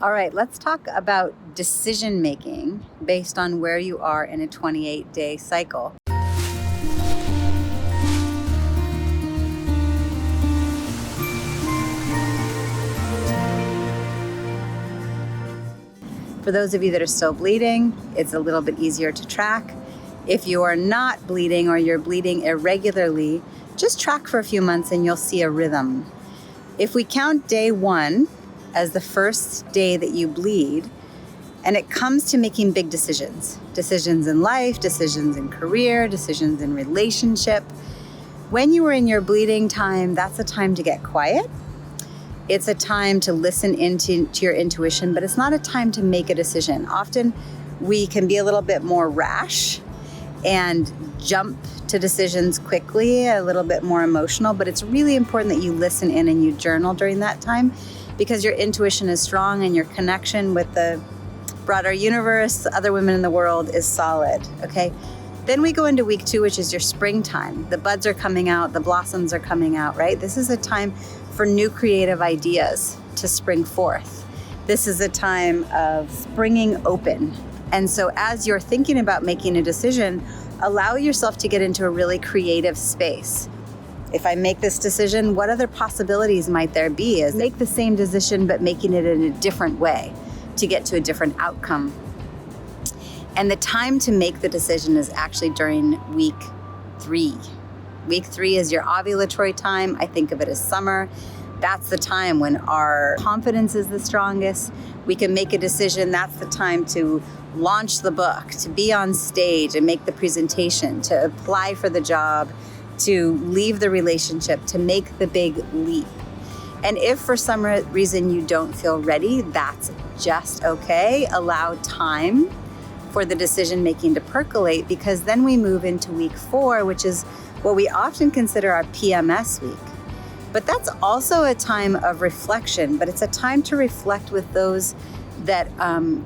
All right, let's talk about decision making based on where you are in a 28-day cycle. For those of you that are still bleeding, it's a little bit easier to track. If you are not bleeding or you're bleeding irregularly, just track for a few months and you'll see a rhythm. If we count day 1 as the first day that you bleed, and it comes to making big decisions in life, decisions in career, decisions in relationship. When you are in your bleeding time, that's a time to get quiet. It's a time to listen into your intuition, but it's not a time to make a decision. Often we can be a little bit more rash and jump to decisions quickly, a little bit more emotional, but it's really important that you listen in and you journal during that time, because your intuition is strong and your connection with the broader universe, other women in the world, is solid, okay? Then we go into week 2, which is your springtime. The buds are coming out, the blossoms are coming out, right? This is a time for new creative ideas to spring forth. This is a time of springing open. And so as you're thinking about making a decision, allow yourself to get into a really creative space. If I make this decision, what other possibilities might there be? Is make the same decision, but making it in a different way to get to a different outcome. And the time to make the decision is actually during week 3. Week 3 is your ovulatory time. I think of it as summer. That's the time when our confidence is the strongest. We can make a decision. That's the time to launch the book, to be on stage and make the presentation, to apply for the job, to leave the relationship, to make the big leap. And if for some reason you don't feel ready, that's just okay. Allow time for the decision making to percolate, because then we move into week 4, which is what we often consider our PMS week. But that's also a time of reflection, but it's a time to reflect with those that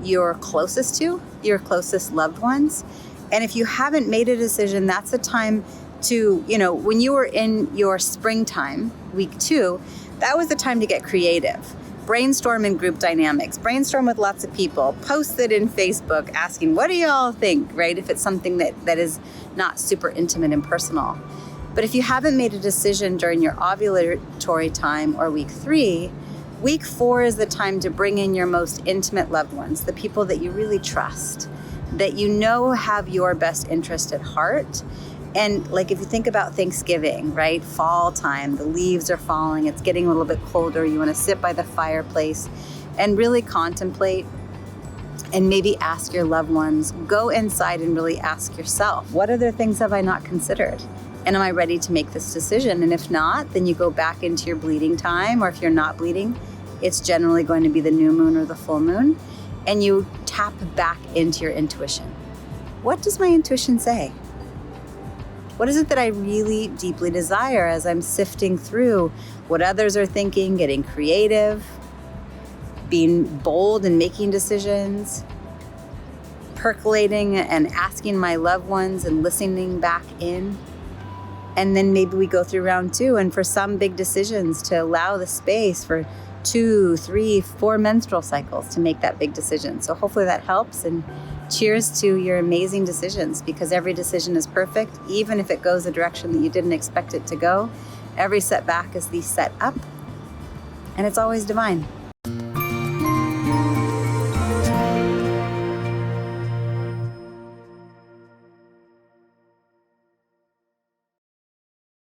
you're closest to, your closest loved ones. And if you haven't made a decision, that's a time to, when you were in your springtime, week 2, that was the time to get creative. Brainstorm in group dynamics, brainstorm with lots of people, post it in Facebook asking, what do y'all think, right? If it's something that is not super intimate and personal. But if you haven't made a decision during your ovulatory time or week 3, week 4 is the time to bring in your most intimate loved ones, the people that you really trust, that you know have your best interest at heart. And like if you think about Thanksgiving, right? Fall time, the leaves are falling, it's getting a little bit colder. You want to sit by the fireplace and really contemplate and maybe ask your loved ones, go inside and really ask yourself, what other things have I not considered? And am I ready to make this decision? And if not, then you go back into your bleeding time, or if you're not bleeding, it's generally going to be the new moon or the full moon, and you tap back into your intuition. What does my intuition say? What is it that I really deeply desire as I'm sifting through what others are thinking, getting creative, being bold and making decisions, percolating and asking my loved ones and listening back in? And then maybe we go through round 2, and for some big decisions to allow the space for 2, 3, 4 menstrual cycles to make that big decision. So hopefully that helps, and cheers to your amazing decisions, because every decision is perfect, even if it goes a direction that you didn't expect it to go. Every setback is the set up, and it's always divine.